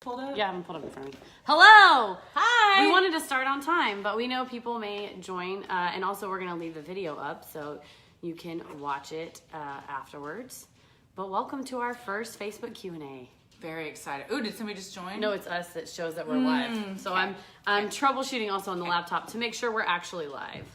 Pulled up? Yeah, I'm pulled up in front of me. Hello! Hi! We wanted to start on time, but we know people may join, and also we're going to leave the video up so you can watch it afterwards. But welcome to our first Facebook Q&A. Very excited. Ooh, did somebody just join? No, it's us that shows that we're live. So okay. I'm troubleshooting also on the laptop to make sure we're actually live.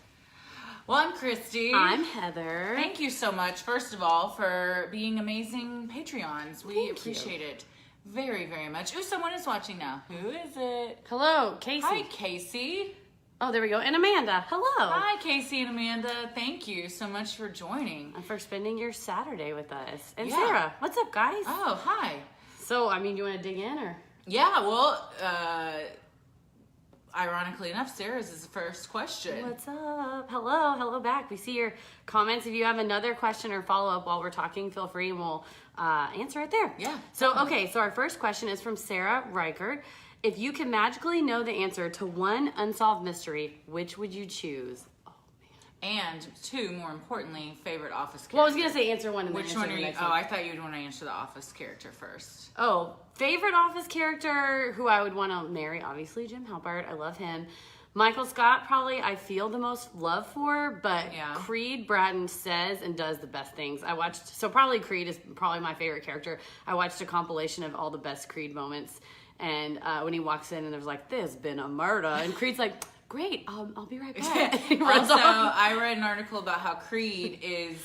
Well, I'm Christy. I'm Heather. Thank you so much, first of all, for being amazing Patreons. We appreciate it very, very much. Ooh, someone is watching now. Who is it? Hello, Casey. Hi, Casey. Oh, there we go. And Amanda. Hello. Hi, Casey and Amanda. Thank you so much for joining. And for spending your Saturday with us. And Yeah. Sarah. What's up, guys? Oh, hi. So, I mean, you want to dig in or? Yeah, well, ironically enough, Sarah's is the first question. What's up? Hello back. We see your comments. If you have another question or follow up while we're talking, feel free and we'll answer it there. Yeah. So, okay, so our first question is from Sarah Reichert. If you could magically know the answer to one unsolved mystery, which would you choose? Oh, man. And two, more importantly, favorite Office character. Well, I was going to say answer one and then Which answer one the are you? next Oh, one. I thought you'd want to answer the Office character first. Oh, favorite Office character who I would want to marry, obviously Jim Halpert. I love him. Michael Scott, probably I feel the most love for, but Yeah. Creed Bratton says and does the best things. So probably Creed is probably my favorite character. I watched a compilation of all the best Creed moments, and when he walks in and there's like, there's been a murder, and Creed's like, great, I'll be right back. He runs Also, off. I read an article about how Creed is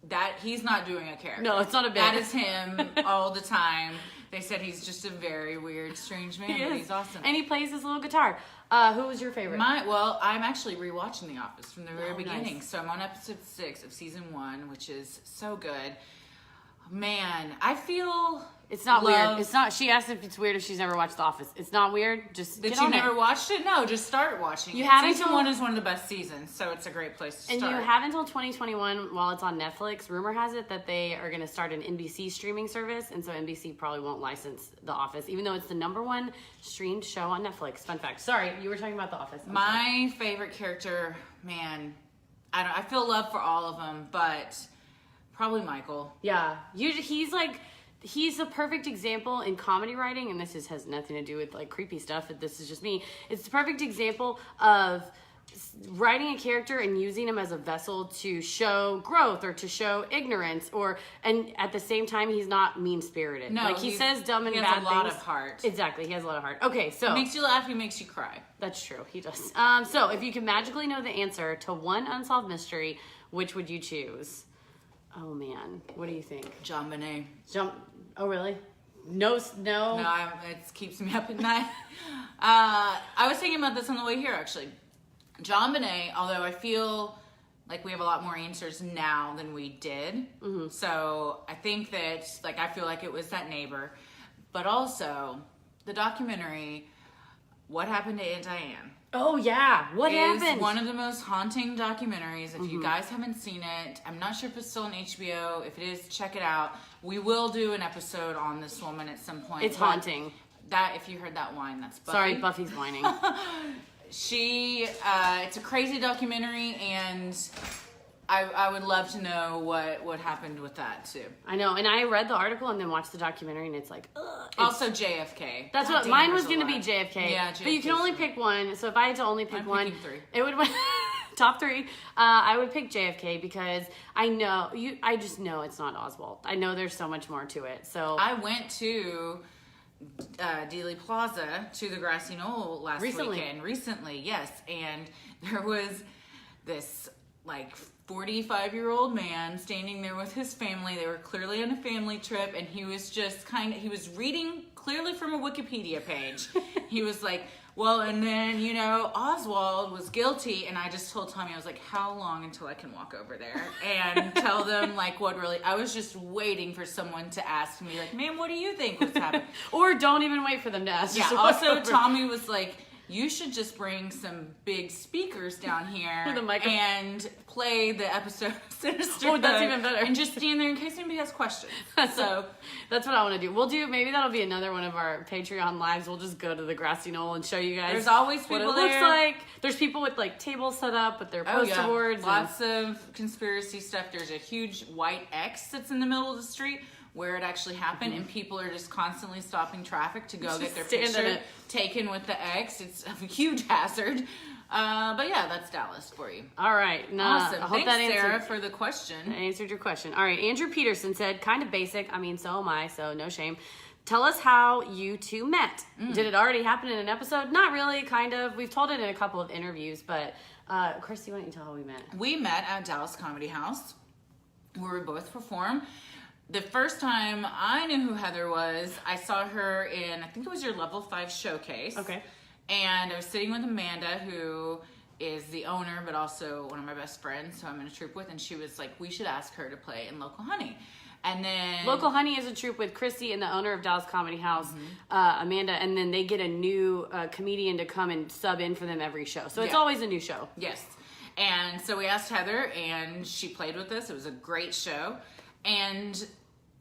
that he's not doing a character. No, it's not a bit. That is him all the time. They said he's just a very weird, strange man, but he's awesome. And he plays his little guitar. Who was your favorite? I'm actually rewatching The Office from the very beginning. Nice. So I'm on episode 6 of season 1, which is so good. Man, I feel It's not love- weird. It's not. She asked if it's weird if she's never watched The Office. It's not weird. Just that get you on never it. watched it. No, just start watching. You it. haven't Season told- 1 is one of the best seasons, so it's a great place to And start. you have until 2021 while it's on Netflix. Rumor has it that they are going to start an NBC streaming service, and so NBC probably won't license The Office, even though it's the #1 streamed show on Netflix. Fun fact. Sorry, you were talking about The Office. I'm sorry. My favorite character, man, I feel love for all of them, but probably Michael. Yeah, he's a perfect example in comedy writing, and this has nothing to do with like creepy stuff. This is just me. It's the perfect example of writing a character and using him as a vessel to show growth or to show ignorance, and at the same time he's not mean spirited. No, like he says dumb and he bad has a lot things. of heart. Exactly, he has a lot of heart. Okay, so He makes you laugh, he makes you cry. that's true. He does. So if you could magically know the answer to one unsolved mystery, which would you choose? Oh man, what do you think? John Bonet. Oh really? No. It keeps me up at night. I was thinking about this on the way here, actually. John Bonet, although I feel like we have a lot more answers now than we did. Mm-hmm. So I think that, I feel like it was that neighbor. But also, the documentary, What Happened to Aunt Diane? Oh yeah, what is happened? one of the most haunting documentaries. If you guys haven't seen it, I'm not sure if it's still on HBO. If it is, check it out. We will do an episode on this woman at some point. It's haunting. That, if you heard that whine, that's Buffy. Sorry, Buffy's whining. It's a crazy documentary, and I would love to know what happened with that too. I know, and I read the article and then watched the documentary, and it's like, ugh. Also JFK. That's God what damn, mine there's was a going to be lot. JFK. Yeah, but you can JFK 's only fine. pick one. So if I had to only pick I'm one, picking 3. it would top 3. I would pick JFK because I just know it's not Oswald. I know there's so much more to it. So I went to Dealey Plaza to the Grassy Knoll last weekend. Recently, yes. And there was this 45-year-old man standing there with his family. They were clearly on a family trip, and he was just he was reading clearly from a Wikipedia page. He was like, well, and then, Oswald was guilty. And I just told Tommy, I was like, how long until I can walk over there and tell them what really, I was just waiting for someone to ask me, ma'am, what do you think was happening? or don't even wait for them to ask. Yeah, Just walk also over. Tommy was like, you should just bring some big speakers down here With a microphone. and play the episode of Sinister. Oh, that's even better. And just stand there in case anybody has questions. So That's what I want to do. Maybe that'll be another one of our Patreon lives. We'll just go to the Grassy Knoll and show you guys. There's always what it people looks there. like. There's people with tables set up with their poster boards. Lots of conspiracy stuff. There's a huge white X that's in the middle of the street where it actually happened, and people are just constantly stopping traffic to go get their stand in picture it. taken with the X. It's a huge hazard. But yeah, that's Dallas for you. All right. Awesome. I hope Thanks, that answered, Sarah, for the question. answered your question. All right. Andrew Peterson said, kind of basic. I mean, so am I, so no shame. Tell us how you two met. Did it already happen in an episode? Not really, kind of. We've told it in a couple of interviews, but Christy, why don't you tell how we met? We met at Dallas Comedy House, where we both perform. The first time I knew who Heather was, I saw her in, I think it was your Level 5 showcase. Okay. And I was sitting with Amanda, who is the owner, but also one of my best friends, who I'm in a troupe with, and she was like, we should ask her to play in Local Honey. And then Local Honey is a troupe with Christy and the owner of Dallas Comedy House, Amanda, and then they get a new comedian to come and sub in for them every show. So it's always a new show. Yes. And so we asked Heather, and she played with us. It was a great show. And,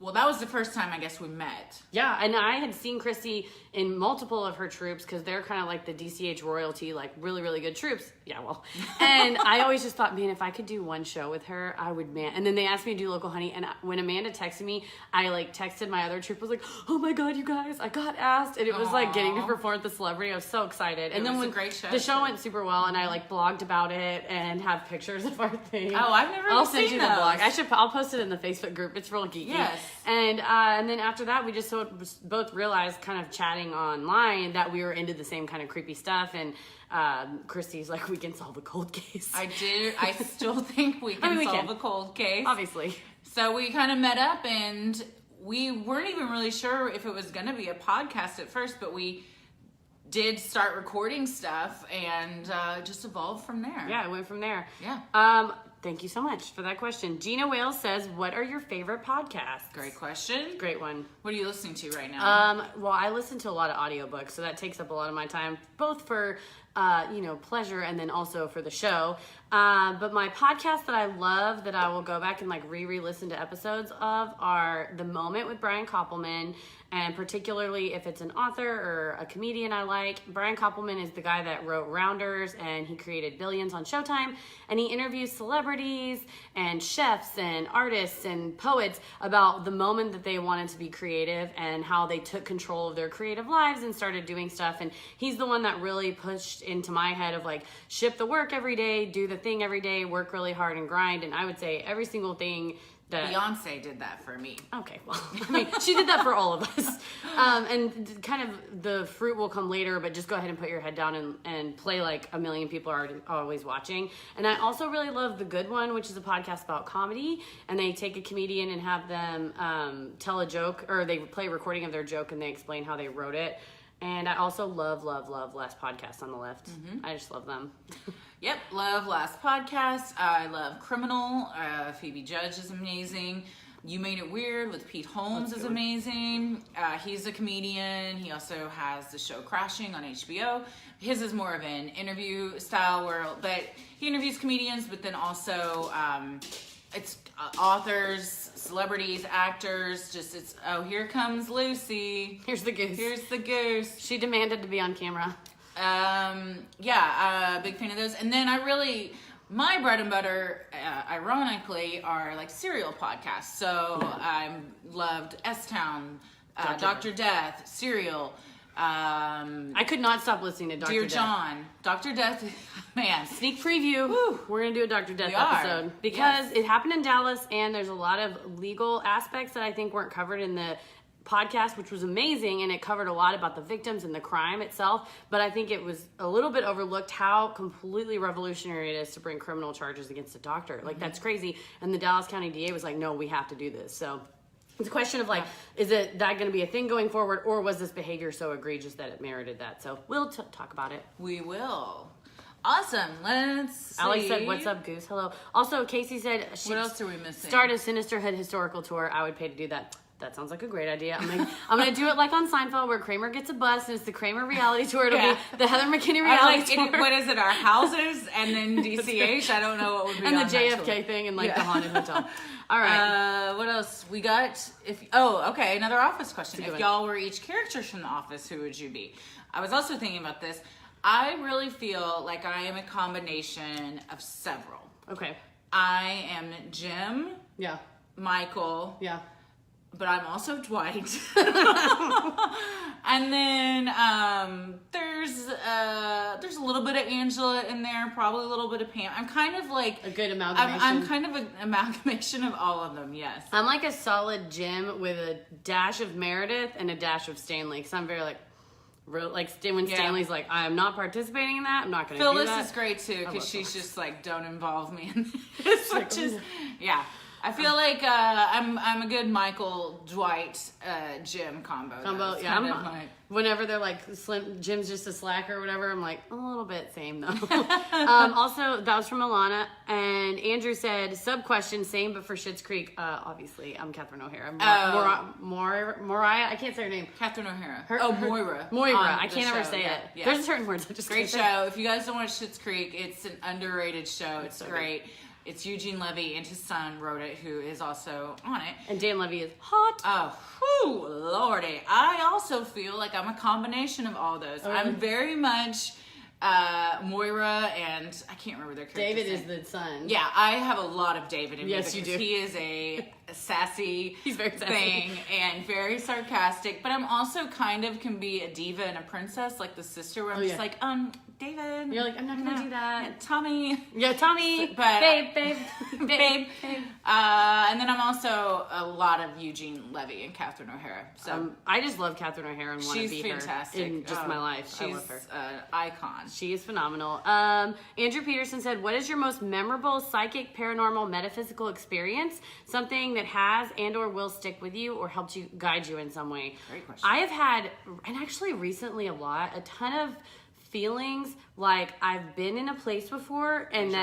well, that was the first time I guess we met. Yeah, and I had seen Christy in multiple of her troupes because they're kind of like the DCH royalty, like really, really good troupes. Yeah, well. And I always just thought, man, if I could do one show with her, I would, man. And then they asked me to do Local Honey. And when Amanda texted me, I like texted my other troupe, was like, oh my God, you guys, I got asked. And it was like getting to perform at the Celebrity. I was so excited. And It then was when a great show, the show too. went super well, and I like blogged about it and have pictures of our thing. Oh, I've never I'll even send seen you the those. blog. I'll post it in the Facebook group. It's real geeky. Yes. And then after that, we just both realized, kind of chatting online, that we were into the same kind of creepy stuff. And Christy's like, we can solve a cold case. I still think we can we solve can. a cold case. Obviously. So we kind of met up, and we weren't even really sure if it was going to be a podcast at first, but we did start recording stuff, and just evolved from there. Yeah, it went from there. Yeah. Thank you so much for that question. Gina Wales says, what are your favorite podcasts? Great question. Great one. What are you listening to right now? Well, I listen to a lot of audiobooks, so that takes up a lot of my time, both for pleasure and then also for the show. But my podcast that I love, that I will go back and like re-listen to episodes of, are The Moment with Brian Koppelman. And particularly if it's an author or a comedian I like. Brian Koppelman is the guy that wrote Rounders, and he created Billions on Showtime. And he interviews celebrities and chefs and artists and poets about the moment that they wanted to be creative and how they took control of their creative lives and started doing stuff. And he's the one that really pushed into my head of like, ship the work every day, do the thing every day, work really hard and grind. And I would say every single thing that Beyonce did that for me. Okay, well, I mean, she did that for all of us. And kind of the fruit will come later, but just go ahead and put your head down and play like a million people are always watching. And I also really love The Good One, which is a podcast about comedy. And they take a comedian and have them tell a joke, or they play a recording of their joke and they explain how they wrote it. And I also love Last Podcast on the Left. I just love them. Yep, love Last Podcast. I love Criminal. Phoebe Judge is amazing. You Made It Weird with Pete Holmes is amazing. He's a comedian. He also has the show Crashing on HBO. His is more of an interview style but he interviews comedians, but then also it's authors, celebrities, actors. Here comes Lucy. Here's the goose. Here's the goose. She demanded to be on camera. Big fan of those. And then my bread and butter, ironically, are like serial podcasts. So I loved S-Town, Dr. Death, Serial. I could not stop listening to Dr. Dear Death. John. Dr. Death, man. Sneak preview. Woo. We're going to do a Dr. Death We are. episode. Because it happened in Dallas, and there's a lot of legal aspects that I think weren't covered in the podcast, which was amazing, and it covered a lot about the victims and the crime itself, but I think it was a little bit overlooked how completely revolutionary it is to bring criminal charges against a doctor. Like, that's crazy. And the Dallas County DA was like, no, we have to do this. So it's a question of like, is it that going to be a thing going forward, or was this behavior so egregious that it merited that? So we'll talk about it. We will. Awesome. Let's see. Alex said, what's up, Goose? Hello. Also, Casey said, What else are we missing? Start a Sinisterhood historical tour. I would pay to do that. That sounds like a great idea. I'm gonna do it like on Seinfeld, where Kramer gets a bus, and it's the Kramer reality tour. It'll be the Heather McKinney reality tour. What is it? Our houses and then DCH. I don't know what would be and on the that JFK tour. thing and like the haunted hotel. All right. What else we got? Okay, another Office question. If y'all were each characters from The Office, who would you be? I was also thinking about this. I really feel like I am a combination of several. Okay. I am Jim, Yeah. Michael, Yeah. but I'm also Dwight. And then there's a little bit of Angela in there, probably a little bit of Pam. I'm kind of like a good amalgamation. I'm kind of an amalgamation of all of them. Yes. I'm like a solid Jim with a dash of Meredith and a dash of Stanley, because I'm very like. When Stanley's like, I'm not participating in that, I'm not going to do that. Phyllis is great too, because she's just like, don't involve me in this, which is, yeah. I feel like I'm a good Michael, Dwight, Jim combo. Yeah, whenever they're like, Jim's just a slacker or whatever, I'm like, a little bit same though. Also, that was from Alana, and Andrew said, sub-question, same but for Schitt's Creek. Obviously, I'm Catherine O'Hara. Mariah, I can't say her name. Catherine O'Hara. Moira. I can't ever say it. Yeah. There's certain words I just Great show. If you guys don't watch Schitt's Creek, it's an underrated show. It's so great. Good. It's Eugene Levy and his son wrote it, who is also on it. And Dan Levy is hot. Oh, whew, lordy. I also feel like I'm a combination of all those. I'm very much Moira, and I can't remember their character's David name. Is the son. Yeah, I have a lot of David in me. Yes, you do. He is a sassy He's very sassy. thing and very sarcastic, but I'm also kind of can be a diva and a princess, like the sister, where I'm just like, David. You're like, I'm not gonna do that. Yeah, Tommy. Yeah, Tommy. But, babe. And then I'm also a lot of Eugene Levy and Catherine O'Hara. So I just love Catherine O'Hara and want to be fantastic. her in just my life. I love her. She's an icon. She is phenomenal. Andrew Peterson said, what is your most memorable psychic, paranormal, metaphysical experience? Something that has and or will stick with you or helped you guide you in some way. Great question. I have had, and actually recently a ton of feelings like I've been in a place before and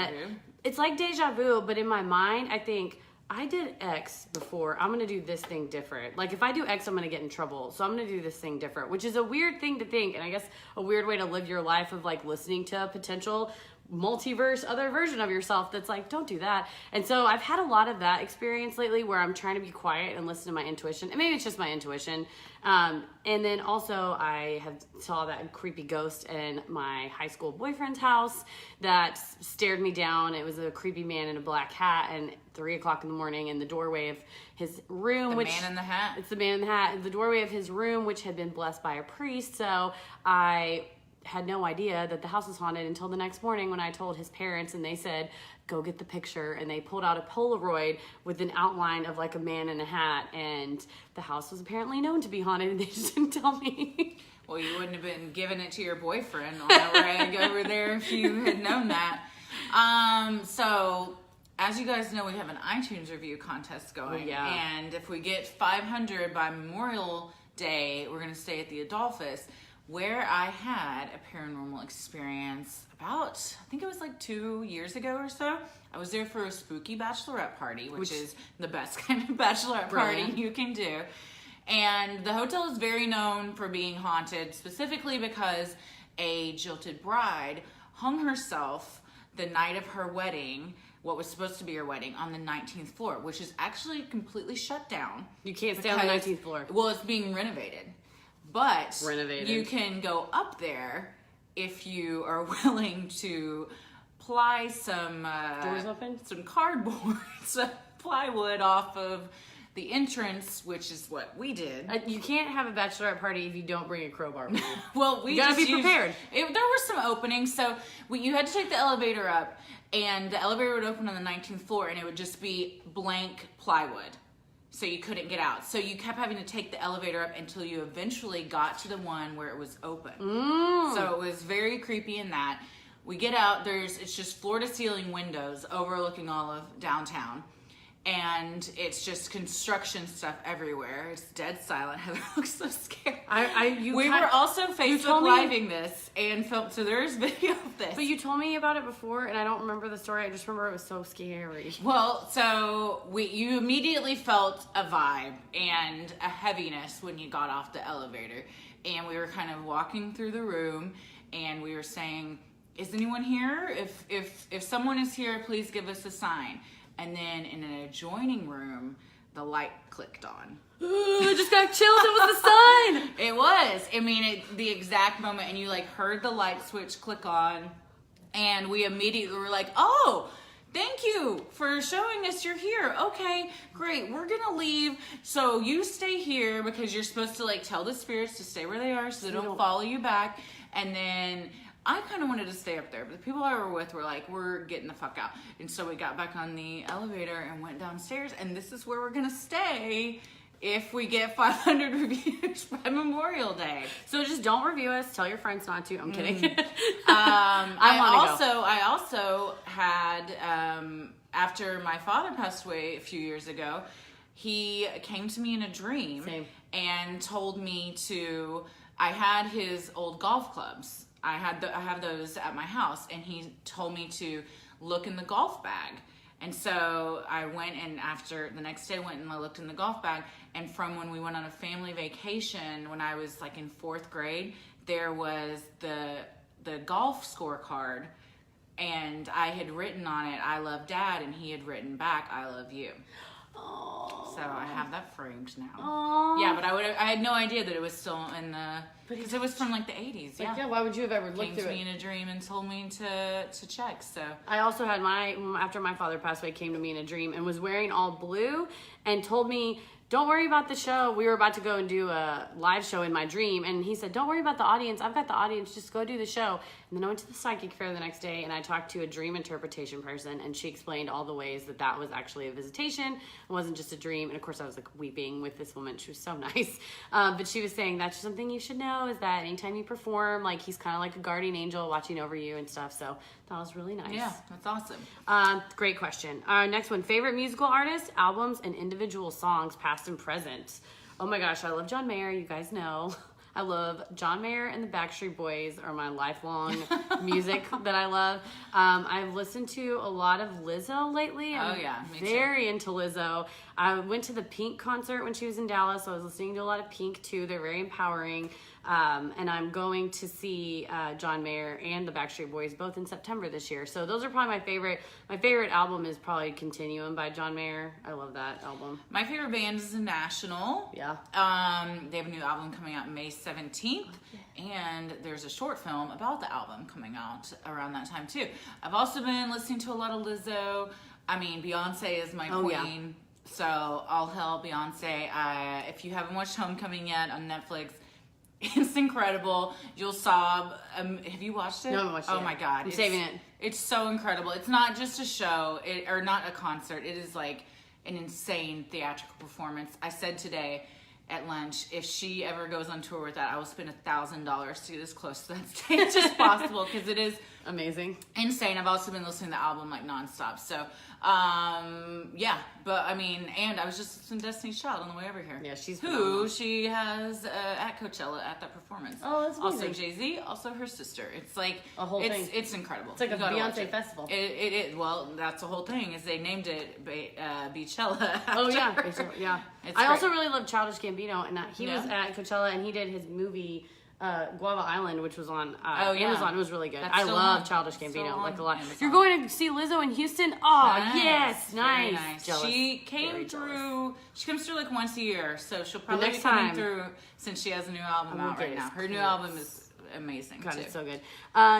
it's like deja vu, but in my mind I think I did X before, I'm gonna do this thing different. Like if I do X, I'm gonna get in trouble, so I'm gonna do this thing different, which is a weird thing to think, and I guess a weird way to live your life of like listening to a potential multiverse other version of yourself that's like, don't do that. And so I've had a lot of that experience lately where I'm trying to be quiet and listen to my intuition, and maybe it's just my intuition. And then also I saw that creepy ghost in my high school boyfriend's house that stared me down. It was a creepy man in a black hat, and 3:00 in the morning in the doorway of his room. Man in the hat. It's the man in the hat. The doorway of his room, which had been blessed by a priest. So I had no idea that the house was haunted until the next morning when I told his parents, and they said, go get the picture. And they pulled out a Polaroid with an outline of like a man in a hat, and the house was apparently known to be haunted, and they just didn't tell me. Well, you wouldn't have been giving it to your boyfriend on the way over there if you had known that. So as you guys know, we have an iTunes review contest going. And if we get 500 by Memorial Day, we're going to stay at the Adolphus, where I had a paranormal experience about, I think it was like 2 years ago or so. I was there for a spooky bachelorette party, which is the best kind of bachelorette party you can do. And the hotel is very known for being haunted, specifically because a jilted bride hung herself the night of her wedding, what was supposed to be her wedding, on the 19th floor, which is actually completely shut down. You can't stay on the 19th floor. Well, it's being renovated. But renovated. You can go up there if you are willing to ply some doors open, some cardboard, some plywood off of the entrance, which is what we did. You can't have a bachelorette party if you don't bring a crowbar with you. Well, you gotta be prepared. There were some openings, so you had to take the elevator up, and the elevator would open on the 19th floor, and it would just be blank plywood. So you couldn't get out. So you kept having to take the elevator up until you eventually got to the one where it was open. So it was very creepy in that. We get out, it's just floor to ceiling windows overlooking all of downtown. And it's just construction stuff everywhere. It's dead silent. Heather looks so scared. We were also Facebook Living this and filmed, so there is video of this. But you told me about it before, and I don't remember the story. I just remember it was so scary. Well, so you immediately felt a vibe and a heaviness when you got off the elevator. And we were kind of walking through the room, and we were saying, is anyone here? If someone is here, please give us a sign. And then in an adjoining room, the light clicked on. I just got chilled. It was the sign. It was. I mean, the exact moment, and you like heard the light switch click on, and we immediately were like, oh, Thank you for showing us you're here. Okay, great. We're gonna leave. So you stay here because you're supposed to like tell the spirits to stay where they are so they don't follow you back. And then I kind of wanted to stay up there, but the people I were with were like, we're getting the fuck out. And so we got back on the elevator and went downstairs, and this is where we're gonna stay if we get 500 reviews by Memorial Day. So just don't review us. Tell your friends not to. I'm kidding. I also had, after my father passed away a few years ago, he came to me in a dream. Same. And told me I had his old golf clubs. I have those at my house, and he told me to look in the golf bag. And so I went, and after the next day went and I looked in the golf bag, and from when we went on a family vacation when I was like in 4th grade, there was the golf scorecard, and I had written on it, I love Dad, and he had written back, I love you. Oh. So I have that framed now. Oh. Yeah, but I had no idea that it was still in the, because it was from like the 80s. Like, yeah. why would you have ever looked Came through to me it? in a dream and told me to check. So I also had after my father passed away, came to me in a dream and was wearing all blue and told me, don't worry about the show. We were about to go and do a live show in my dream. And he said, don't worry about the audience. I've got the audience. Just go do the show. And then I went to the psychic fair the next day and I talked to a dream interpretation person. And she explained all the ways that was actually a visitation. It wasn't just a dream. And of course I was like weeping with this woman. She was so nice. But she was saying that's something you should know is that anytime you perform, like he's kind of like a guardian angel watching over you and stuff. So that was really nice. yeah, that's awesome. Great question. Next one, favorite musical artists, albums, and individual songs, past and present. Oh my gosh, I love John Mayer. You guys know. I love John Mayer and the Backstreet Boys are my lifelong music that I love. I've listened to a lot of Lizzo lately. I'm me very into Lizzo. I went to the Pink concert when she was in Dallas, so I was listening to a lot of Pink too. They're very empowering. And I'm going to see John Mayer and the Backstreet Boys both in September this year. So those are probably my favorite. My favorite album is probably Continuum by John Mayer. I love that album. My favorite band is The National. Yeah. They have a new album coming out May 17th. And there's a short film about the album coming out around that time too. I've also been listening to a lot of Lizzo. I mean, Beyonce is my queen. Yeah. So all hell Beyonce. If you haven't watched Homecoming yet on Netflix, it's incredible. You'll sob. Have you watched it? No, I haven't watched it. Oh my God. I'm saving it. It's so incredible. It's not just a show or not a concert. It is like an insane theatrical performance. I said today at lunch, if she ever goes on tour with that, I will spend $1,000 to get as close to that stage as possible because it is amazing, insane. I've also been listening to the album like nonstop. So, yeah, but I mean, and I was just listening to Destiny's Child on the way over here. Yeah, she's who phenomenal. She has at Coachella at that performance. Oh, that's amazing. Also Jay-Z, also her sister. It's like a whole thing. It's incredible. It's like You a gotta watch Beyonce it. festival. It is. Well, that's the whole thing. Is they named it Beachella. Oh yeah, after. yeah. It's I great. also really love Childish Gambino, and he was Yeah. at Coachella, and he did his movie Guava Island, which was on Oh, yeah. Amazon. It was really good. That's I still love on- Childish still Gambino on like a lot. Amazon. You're going to see Lizzo in Houston? Oh Nice. yes, Very nice. Jealous. She came Very through. She comes through like once a year, so she'll probably next be coming time- through since she has a new album will out get right now. as Her new close. album is amazing God, too. it's so good.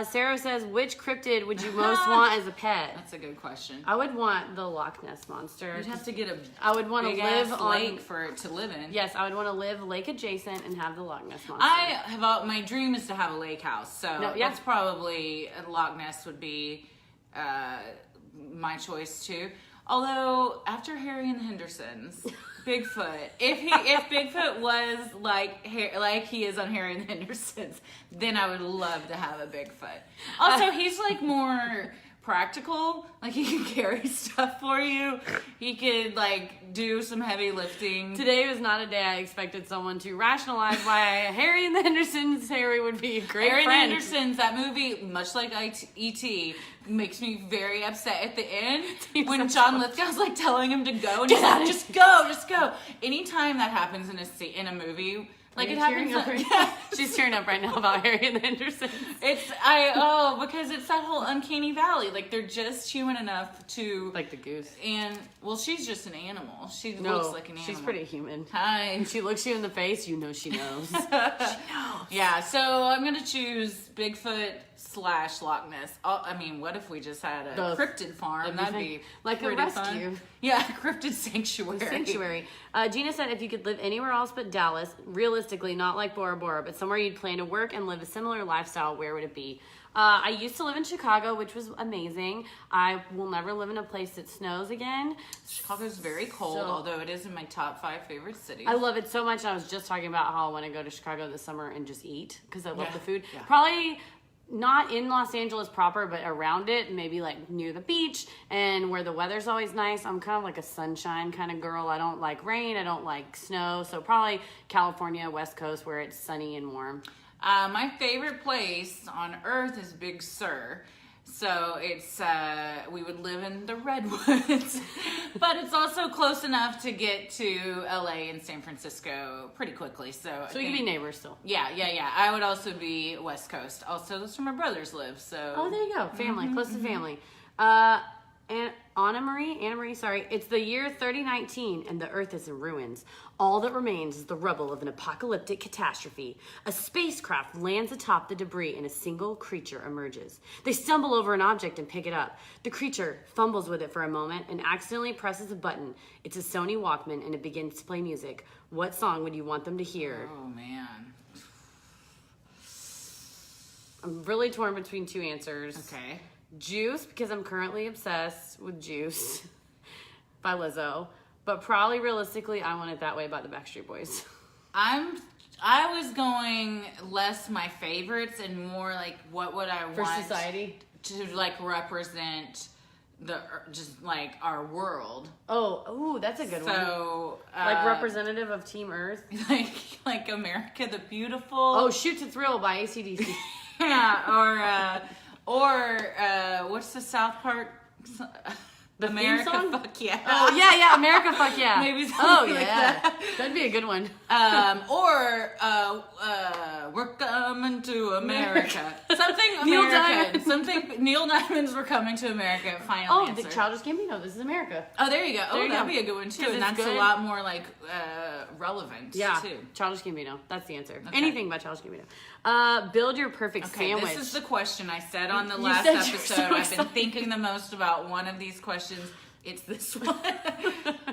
Sarah says, which cryptid would you most want as a pet? That's a good question. I would want the Loch Ness Monster. You'd have to get a I would want to big live ass on lake for it to live in. Yes, I would want to live lake adjacent and have the Loch Ness Monster. I have my dream is to have a lake house, so No, yeah. that's probably Loch Ness would be my choice too. Although after Harry and the Hendersons, Bigfoot, if Bigfoot was like he is on Harry and the Hendersons, then I would love to have a Bigfoot. Also, he's like more practical. Like he can carry stuff for you. He could like do some heavy lifting. Today was not a day I expected someone to rationalize why Harry and the Hendersons Harry would be a great Harry and friend. the Hendersons, that movie, much like E.T., makes me very upset at the end when John Lithgow's like telling him to go and he's like, just go. Anytime that happens in a movie, Like, Are it you happens. tearing up right now? She's tearing up right now about Harry and the Hendersons. Because it's that whole uncanny valley. Like, they're just human enough to. Like the goose. And, well, she's just an animal. She No, looks like an animal. she's pretty human. Hi. When she looks you in the face, you know she knows. Yeah, so I'm going to choose Bigfoot / Loch Ness. I mean, what if we just had a cryptid farm? That'd be like a pretty rescue. fun. Yeah, cryptid sanctuary. Sanctuary. Gina said if you could live anywhere else but Dallas, realistically, not like Bora Bora, but somewhere you'd plan to work and live a similar lifestyle, where would it be? I used to live in Chicago, which was amazing. I will never live in a place that snows again. Chicago's very cold, although it is in my top 5 favorite cities. I love it so much. I was just talking about how I want to go to Chicago this summer and just eat because I love the food. Yeah. Probably not in Los Angeles proper, but around it, maybe like near the beach and where the weather's always nice. I'm kind of like a sunshine kind of girl. I don't like rain. I don't like snow. So probably California, West Coast, where it's sunny and warm. My favorite place on earth is Big Sur. So it's, we would live in the Redwoods, but it's also close enough to get to LA and San Francisco pretty quickly. So you can be neighbors still. Yeah. I would also be West Coast. Also, that's where my brothers live. So. Oh, there you go. Family, close to family. And Anna Marie, sorry. It's the year 3019 and the earth is in ruins. All that remains is the rubble of an apocalyptic catastrophe. A spacecraft lands atop the debris and a single creature emerges. They stumble over an object and pick it up. The creature fumbles with it for a moment and accidentally presses a button. It's a Sony Walkman and it begins to play music. What song would you want them to hear? Oh, man. I'm really torn between 2 answers. Okay. Juice, because I'm currently obsessed with Juice by Lizzo. But probably realistically, I Want It That Way by the Backstreet Boys. I was going less my favorites and more like what would I For want society? to like represent just like our world. Oh, that's a good one. So Like representative of Team Earth? like America the Beautiful. Oh, Shoot to Thrill by AC/DC. Yeah, or what's the South Park? The America theme song? Fuck Yeah. Oh, yeah, America Fuck Yeah. Maybe something like yeah. that. That'd be a good one. Or We're Coming to America. Something Neil American. Diamond. Something Neil Diamond's We're Coming to America. Final answer. The Childish Gambino. This is America. Oh, there you go. There Oh, you that'd go. be a good one too. 'Cause And it's that's good. a lot more like relevant Yeah, too. Childish Gambino. That's the answer. Okay. Anything by Childish Gambino. Build your perfect Okay, sandwich. this is the question I said on the You last said you were episode. so I've been excited. thinking the most about one of these questions. It's this one.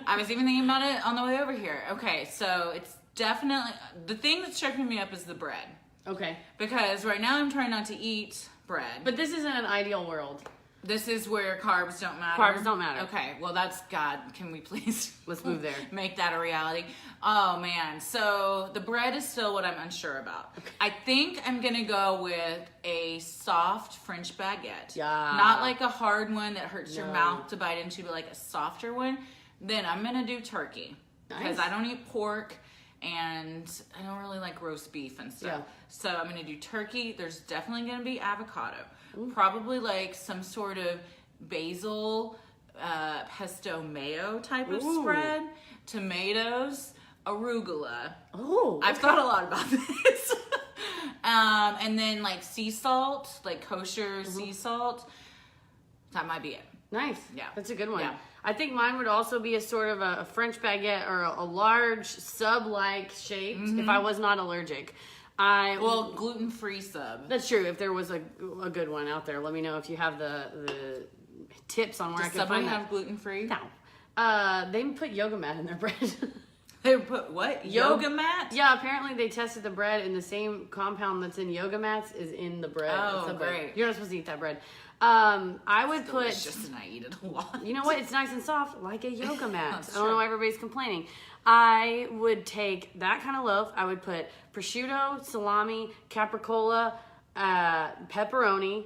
I was even thinking about it on the way over here. Okay, so it's definitely the thing that's tripping me up is the bread. Okay. Because right now I'm trying not to eat bread. But this isn't an ideal world. This is where carbs don't matter. Carbs don't matter. Okay, well that's God. Can we please Let's move there. make that a reality? Oh man, so the bread is still what I'm unsure about. Okay. I think I'm gonna go with a soft French baguette. Yeah. Not like a hard one that hurts your No. mouth to bite into, but like a softer one. Then I'm gonna do turkey. Because Nice. I don't eat pork and I don't really like roast beef and stuff. Yeah. So I'm gonna do turkey. There's definitely gonna be avocado. Probably like some sort of basil, pesto mayo type of Ooh. spread. Tomatoes, arugula. Oh. I've thought a lot about this. And then like sea salt, like kosher sea salt. That might be it. Nice. Yeah. That's a good one. Yeah. I think mine would also be a sort of a French baguette or a large sub-like shaped if I was not allergic. Well, gluten-free sub. That's true. If there was a good one out there, let me know if you have the tips on where Does I can Subway find that. have gluten-free? No. They put yoga mat in their bread. They put what? Yoga mat? Yeah, apparently they tested the bread and the same compound that's in yoga mats is in the bread. Oh, at Subway. great. You're not supposed to eat that bread. I would put... Delicious, and I eat it a lot. You know what? It's nice and soft, like a yoga mat. That's I don't know true. why everybody's complaining. I would take that kind of loaf. I would put prosciutto, salami, capricola, pepperoni.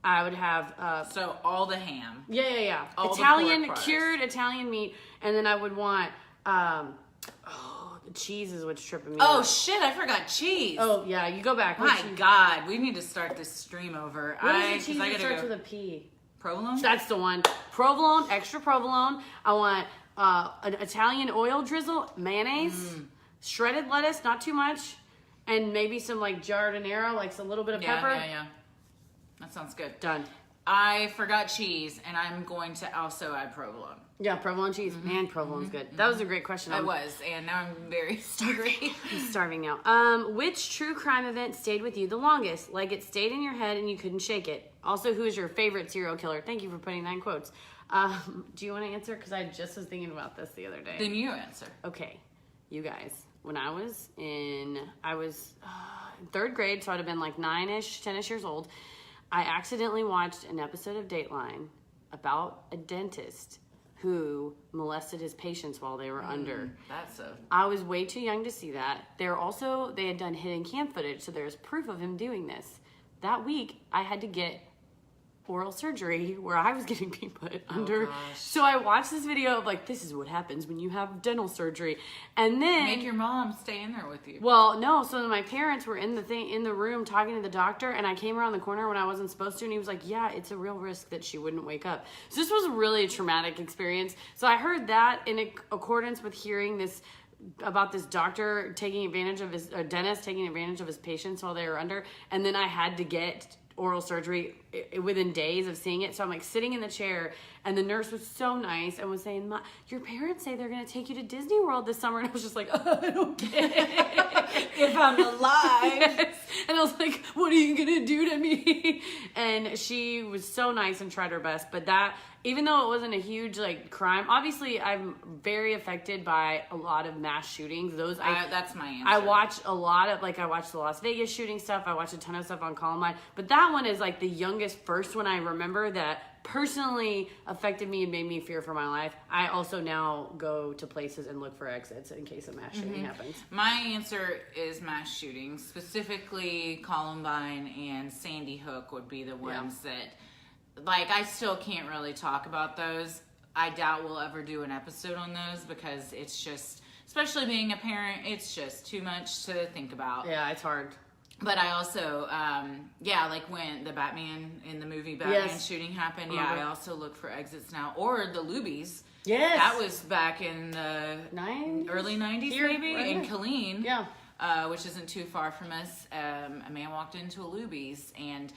I would have So all the ham. yeah. All the Italian pork products. cured Italian meat, and then I would want the cheese is what's tripping me. Oh out. shit! I forgot cheese. Oh yeah, you go back. My God, we need to start this stream over. What is the cheese I that gotta starts go. with a P? Provolone. That's the one. Provolone, extra provolone. I want an Italian oil drizzle, mayonnaise, shredded lettuce, not too much, and maybe some like giardiniera, like some little bit of pepper. Yeah. That sounds good. Done. I forgot cheese, and I'm going to also add provolone. Yeah, provolone cheese. Man, provolone's good. That was a great question. It was, and now I'm very starving. I'm starving now. Which true crime event stayed with you the longest? Like it stayed in your head and you couldn't shake it. Also, who is your favorite serial killer? Thank you for putting that in quotes. Do you want to answer? Because I just was thinking about this the other day. Then you answer. Okay, you guys. When I was in third grade, so I'd have been like 9-ish, 10-ish years old. I accidentally watched an episode of Dateline about a dentist who molested his patients while they were under. I was way too young to see that. They had done hidden cam footage, so there's proof of him doing this. That week, I had to get oral surgery where I was getting being put under. Gosh. So I watched this video of like, this is what happens when you have dental surgery. And then make your mom stay in there with you. Well, no. So my parents were in the room talking to the doctor, and I came around the corner when I wasn't supposed to, and he was like, yeah, it's a real risk that she wouldn't wake up. So this was a really traumatic experience. So I heard that in accordance with hearing this about this doctor taking advantage of a dentist taking advantage of his patients while they were under, and then I had to get oral surgery within days of seeing it. So I'm like sitting in the chair, and the nurse was so nice and was saying, your parents say they're going to take you to Disney World this summer. And I was just like, I don't get it. If I'm alive. Yes. And I was like, what are you going to do to me? And she was so nice and tried her best. But that, even though it wasn't a huge like crime, obviously I'm very affected by a lot of mass shootings. That's my answer. I watch a lot of, like, I watched the Las Vegas shooting stuff. I watched a ton of stuff on Columbine. But that one is like the youngest first one I remember that personally affected me and made me fear for my life. I also now go to places and look for exits in case a mass shooting happens. My answer is mass shootings, specifically Columbine and Sandy Hook would be the ones that, like, I still can't really talk about those. I doubt we'll ever do an episode on those because it's just, especially being a parent, it's just too much to think about. Yeah, it's hard. But I also, like when the Batman in the movie Batman shooting happened, I also look for exits now. Or the Lubies. Yes. That was back in the early 90s maybe, in Killeen. Yeah. Which isn't too far from us. A man walked into a Lubies, and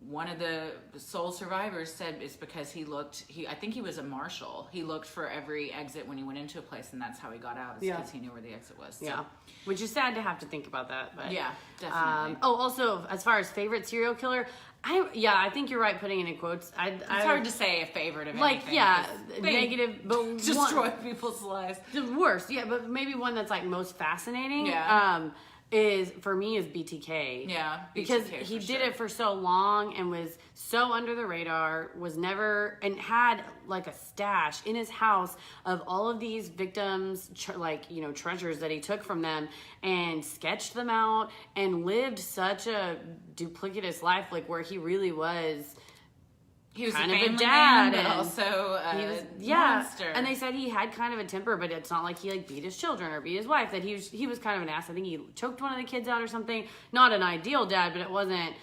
one of the sole survivors said it's because I think he was a marshal. He looked for every exit when he went into a place, and that's how he got out, because he knew where the exit was. So. Yeah. Which is sad to have to think about that. But yeah, definitely. Also, as far as favorite serial killer, I think you're right putting it in quotes. It's hard to say a favorite of anything. Negative, but destroy people's lives. The worst, but maybe one that's like most fascinating. Is BTK. Yeah, because he did it for so long and was so under the radar, was never, and had like a stash in his house of all of these victims, treasures that he took from them, and sketched them out and lived such a duplicitous life, like where he really was. He was kind a of family a dad, man, but and also he was monster. And they said he had kind of a temper, but it's not like he like beat his children or beat his wife. That he was kind of an ass. I think he choked one of the kids out or something. Not an ideal dad, but it wasn't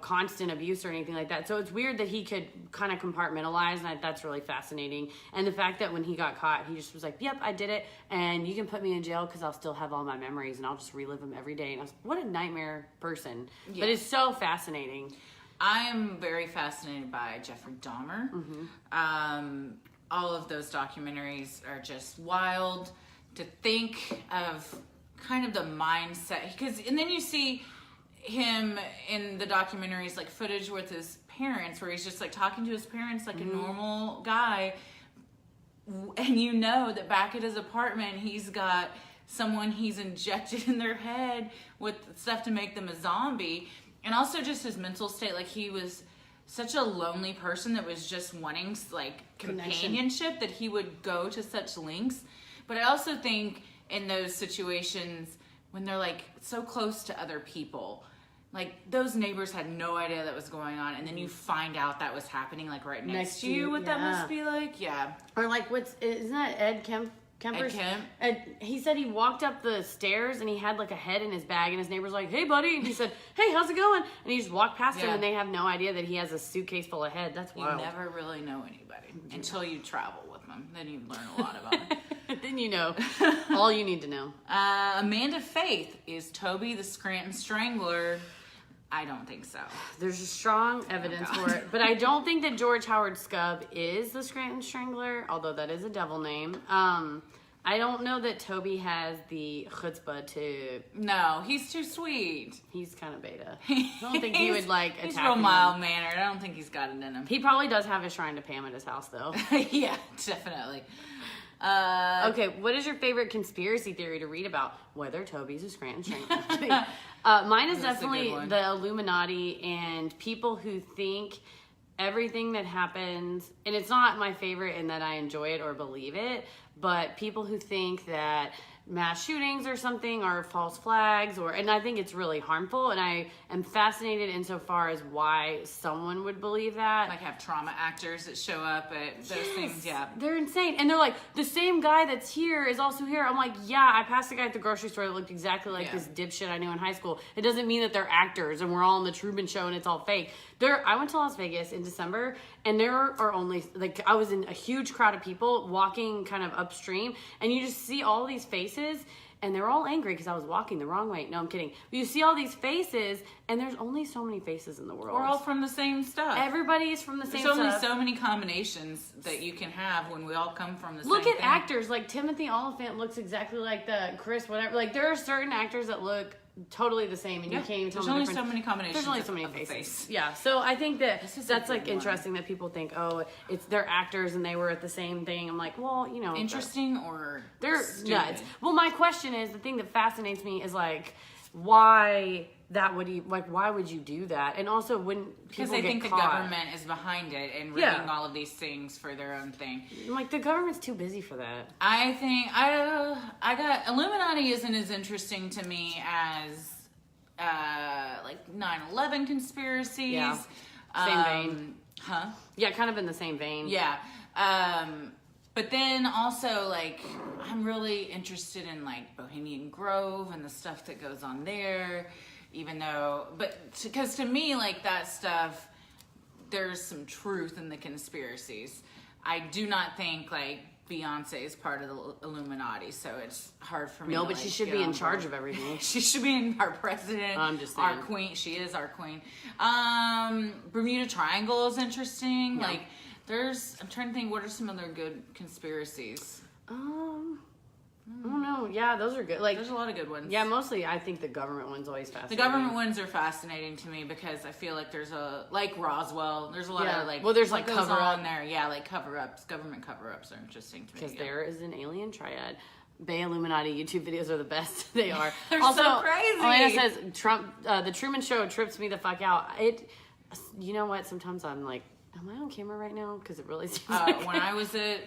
constant abuse or anything like that. So it's weird that he could kind of compartmentalize, and that's really fascinating. And the fact that when he got caught, he just was like, "Yep, I did it, and you can put me in jail because I'll still have all my memories and I'll just relive them every day." And I was, what a nightmare person! Yeah. But it's so fascinating. I am very fascinated by Jeffrey Dahmer. All of those documentaries are just wild to think of, kind of the mindset. And then you see him in the documentaries, like footage with his parents, where he's just like talking to his parents like a normal guy. And you know that back at his apartment, he's got someone he's injected in their head with stuff to make them a zombie. And also just his mental state, like he was such a lonely person that was just wanting like companionship that he would go to such lengths. But I also think in those situations when they're like so close to other people, like those neighbors had no idea that was going on, and then you find out that was happening like right next to you. What that must be like, Or like isn't that Ed Kemp? Ed Kemp. And he said he walked up the stairs and he had like a head in his bag, and his neighbor's like, "Hey, buddy," and he said, "Hey, how's it going?" And he just walked past him, and they have no idea that he has a suitcase full of head. That's wild. You never really know anybody until you travel with them. them. Then you learn a lot about them. Then you know all you need to know. Amanda Faith, is Toby the Scranton Strangler? I don't think so. There's strong evidence for it, but I don't think that George Howard Scub is the Scranton Strangler, although that is a devil name. I don't know that Toby has the chutzpah to... No, he's too sweet. He's kind of beta. I don't think he would, like, attack He's real anyone. mild-mannered. I don't think he's got it in him. He probably does have a shrine to Pam at his house, though. Yeah, definitely. Okay, what is your favorite conspiracy theory to read about? Whether Toby's a Scranton Strangler. Mine is That's a good definitely one. the Illuminati and people who think everything that happens, and it's not my favorite in that I enjoy it or believe it, but people who think that mass shootings or something are false flags, and I think it's really harmful, and I am fascinated insofar as why someone would believe that. Like have trauma actors that show up at those things. Yeah. They're insane. And they're like, the same guy that's here is also here. I'm like, yeah, I passed a guy at the grocery store that looked exactly like this dipshit I knew in high school. It doesn't mean that they're actors and we're all on the Truman Show and it's all fake. I went to Las Vegas in December, and there are only, like, I was in a huge crowd of people walking kind of upstream, and you just see all these faces, and they're all angry because I was walking the wrong way. No, I'm kidding. But you see all these faces, and there's only so many faces in the world. We're all from the same stuff. Everybody is from the same There's only stuff. so many combinations that you can have when we all come from the Look same at thing. actors like Timothy Oliphant looks exactly like the Chris whatever. Like there are certain actors that look totally the same, and you can't even tell There's the only difference. so many combinations. There's only so many of a faces. face. Yeah, so I think that This is a that's good like one. interesting that people think, oh, they're actors and they were at the same thing. I'm like, well, you know, Interesting or they're stupid? nuts. Well, my question is, the thing that fascinates me is like, why would you do that? And also, when people Because they get think caught, the government is behind it and rigging all of these things for their own thing. I'm like, the government's too busy for that. I think I got Illuminati isn't as interesting to me as like 9/11 conspiracies. Yeah. Same vein. Huh? Yeah, kind of in the same vein. Yeah. But then also, like, I'm really interested in, like, Bohemian Grove and the stuff that goes on there, even though, because to me, like, that stuff, there's some truth in the conspiracies. I do not think, like, Beyonce is part of the Illuminati, so it's hard for me No, to, but like, she should get be on in charge board. of everything. She should be our president. I'm just our saying. queen. She is our queen. Bermuda Triangle is interesting. Yeah. Like, I'm trying to think, what are some other good conspiracies? I don't know. Yeah, those are good. Like, There's a lot of good ones. yeah, mostly I think the government one's always The fascinating. government ones are fascinating to me because I feel like there's like Roswell, there's a lot Yeah. of like, Well, there's, what like, goes cover-up. on there. Yeah, like cover-ups, government cover-ups are interesting to me. because yeah. there is an alien triad. Bay Illuminati YouTube videos are the best. They are. They're also, so crazy. Elena says Trump. The Truman Show trips me the fuck out. You know what? Sometimes I'm like, am I on camera right now? Because it really seems like When I was at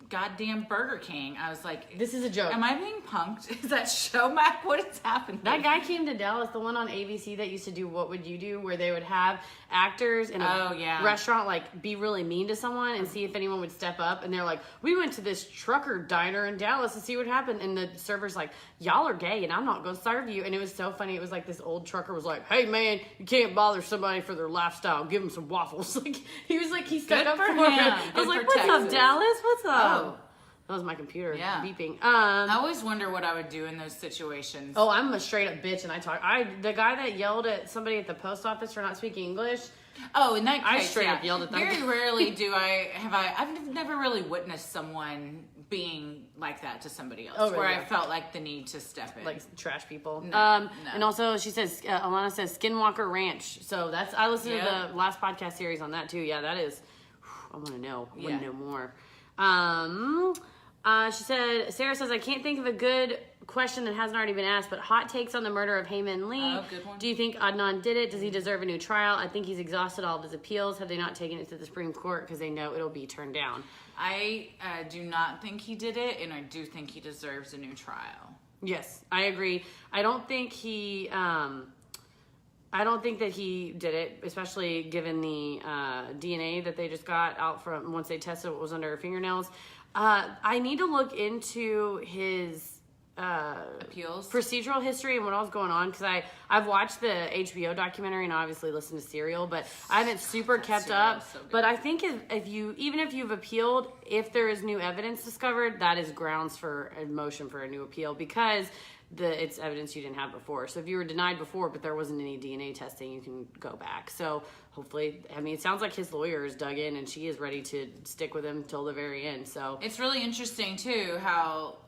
goddamn Burger King, I was like, this is a joke. am I being punked? Is that show, Mac? What is happening? That guy came to Dallas, the one on ABC that used to do What Would You Do, where they would have actors in a Oh, yeah. restaurant like be really mean to someone and see if anyone would step up. And they're like, we went to this trucker diner in Dallas to see what happened. And the server's like, y'all are gay and I'm not going to serve you. And it was so funny. It was like this old trucker was like, hey man, you can't bother somebody for their lifestyle. Give them some waffles. Like he stuck Good up for for him. it. I was Good like, for what's up, Texas. Dallas? What's up? Oh. That was my computer Yeah. beeping. I always wonder what I would do in those situations. Oh, I'm a straight up bitch, and the guy that yelled at somebody at the post office for not speaking English. Oh, in that case, I straight up yelled at them. Very rarely I've never really witnessed someone being like that to somebody else, Oh, really? where I felt like the need to step in. Like trash people. No. And also she says, Alana says Skinwalker Ranch. So I listened Yeah. to the last podcast series on that too. Yeah, that is, I want to know. I want to Yeah. know more. She said, Sarah says, I can't think of a good question that hasn't already been asked, but hot takes on the murder of Heyman Lee. Oh, good one. Do you think Adnan did it? Does he deserve a new trial? I think he's exhausted all of his appeals. Have they not taken it to the Supreme Court because they know it'll be turned down? I do not think he did it, and I do think he deserves a new trial. Yes, I agree. I don't think that he did it, especially given the DNA that they just got out from once they tested what was under her fingernails. I need to look into his appeals, procedural history and what all was going on, because I've watched the HBO documentary and obviously listened to Serial, but I haven't super kept up. So but I think if you've appealed, if there is new evidence discovered, that is grounds for a motion for a new appeal, because it's evidence you didn't have before. So if you were denied before, but there wasn't any DNA testing, you can go back. So hopefully, I mean, it sounds like his lawyer is dug in and she is ready to stick with him till the very end. So it's really interesting too how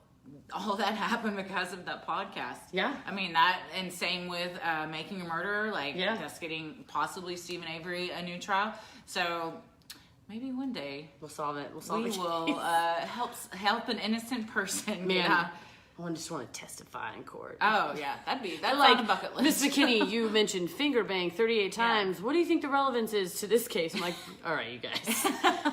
all that happened because of that podcast. Yeah. I mean, that, and same with Making a Murderer, like that's getting possibly Stephen Avery a new trial. So maybe one day we'll solve it. We will help an innocent person. Man. I just want to testify in court. Oh yeah, that's like, on the bucket list. Miss McKinney, you mentioned finger bang 38 times. Yeah. What do you think the relevance is to this case? I'm like, all right, you guys,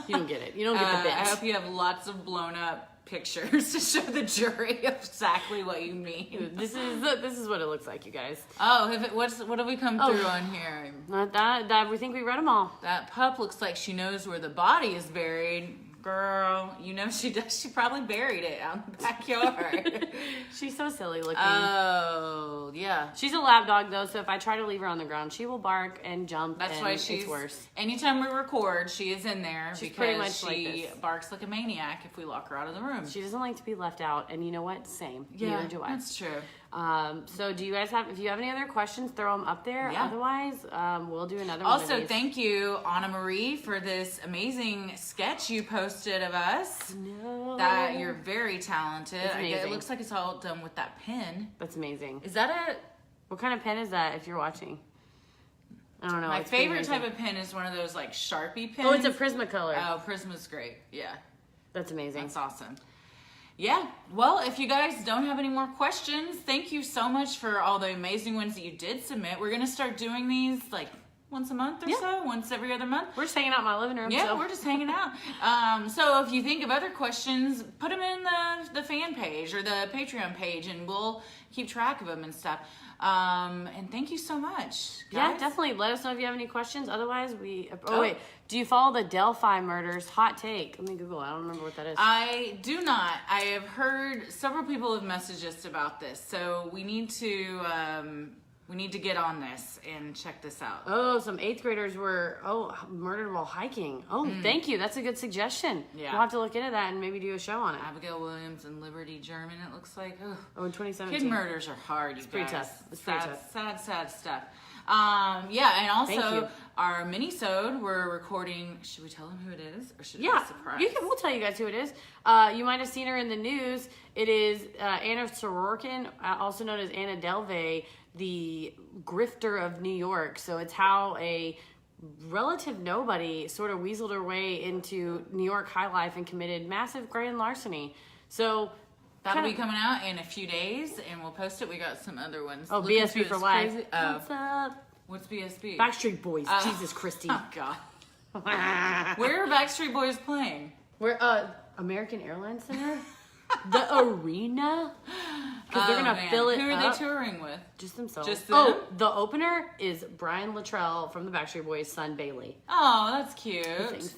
you don't get it. You don't get the bit. I hope you have lots of blown up pictures to show the jury exactly what you mean. This is what it looks like, you guys. Oh, what have we come through on here? Not that we think we read them all. That pup looks like she knows where the body is buried. Girl, you know she does. She probably buried it out in the backyard. She's so silly looking. Oh, yeah. She's a lap dog, though, so if I try to leave her on the ground, she will bark and jump. That's why she's worse. Anytime we record, she is in there she's because pretty much she barks like a maniac if we lock her out of the room. She doesn't like to be left out, and you know what? Same. Yeah, neither do I. That's true. So do you guys if you have any other questions, throw them up there. Yeah. Otherwise, we'll do another one. Also, thank you, Anna Marie, for this amazing sketch you posted of us. No. That you're very talented. It's amazing. It looks like it's all done with that pen. That's amazing. Is that what kind of pen is that if you're watching? I don't know. My favorite type of pen is one of those like Sharpie pens. Oh, it's a Prismacolor. Oh, Prisma's great. Yeah. That's amazing. That's awesome. Yeah. Well, if you guys don't have any more questions, thank you so much for all the amazing ones that you did submit. We're going to start doing these like once a month or so, once every other month. We're just hanging out in my living room. Yeah, so. We're just hanging out. So if you think of other questions, put them in the fan page or the Patreon page, and we'll keep track of them and stuff. And thank you so much, guys. Yeah, definitely. Let us know if you have any questions. Otherwise, wait. Do you follow the Delphi murders? Hot take. Let me Google it. I don't remember what that is. I do not. I have heard several people have messaged us about this, so we need to get on this and check this out. Oh, some 8th graders were murdered while hiking. Oh, thank you. That's a good suggestion. Yeah. We'll have to look into that and maybe do a show on it. Abigail Williams and Liberty German, it looks like. Ugh. Oh, in 2017. Kid murders are hard, you guys. Pretty tough. It's pretty tough. Sad stuff. Yeah, and also our mini-sode, we're recording. Should we tell them who it is, or should it be a surprise? We'll tell you guys who it is. You might have seen her in the news. It is Anna Sorokin, also known as Anna Delvey, the grifter of New York. So it's how a relative nobody sort of weaseled her way into New York high life and committed massive grand larceny. So that'll be coming out in a few days, and we'll post it. We got some other ones. Oh, BSB for life. What's up? What's BSB? Backstreet Boys. Jesus Christy. Oh, God. Where are Backstreet Boys playing? We're American Airlines Center. The arena. Because they're going to fill it up. Who are they touring with? Just themselves. Just them? The opener is Brian Luttrell from the Backstreet Boys' son, Bailey. Oh, that's cute.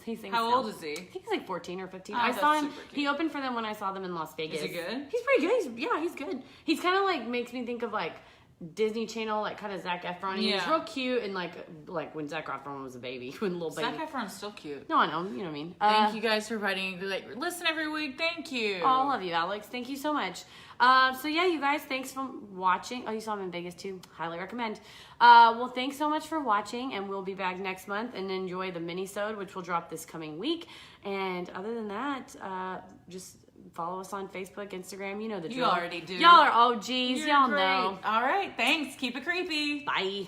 He sings How old is he? I think he's like 14 or 15. Oh, I saw him. He opened for them when I saw them in Las Vegas. Is he good? He's pretty good. He's good. He's kind of like, makes me think of like Disney Channel, like kind of Zac Efron. He's real cute, and like when Zac Efron was a baby, when little baby. Zac Efron's still cute. No, I know. You know what I mean. Thank you guys for writing. Like, listen every week. Thank you. Oh, I love you, Alex. Thank you so much. So yeah, you guys, thanks for watching. Oh, you saw him in Vegas too. Highly recommend. Well, thanks so much for watching, and we'll be back next month and enjoy the mini-sode, which will drop this coming week. And other than that, just follow us on Facebook, Instagram. You know the drill. You already do. Y'all are OGs. Y'all know. All right. Thanks. Keep it creepy. Bye.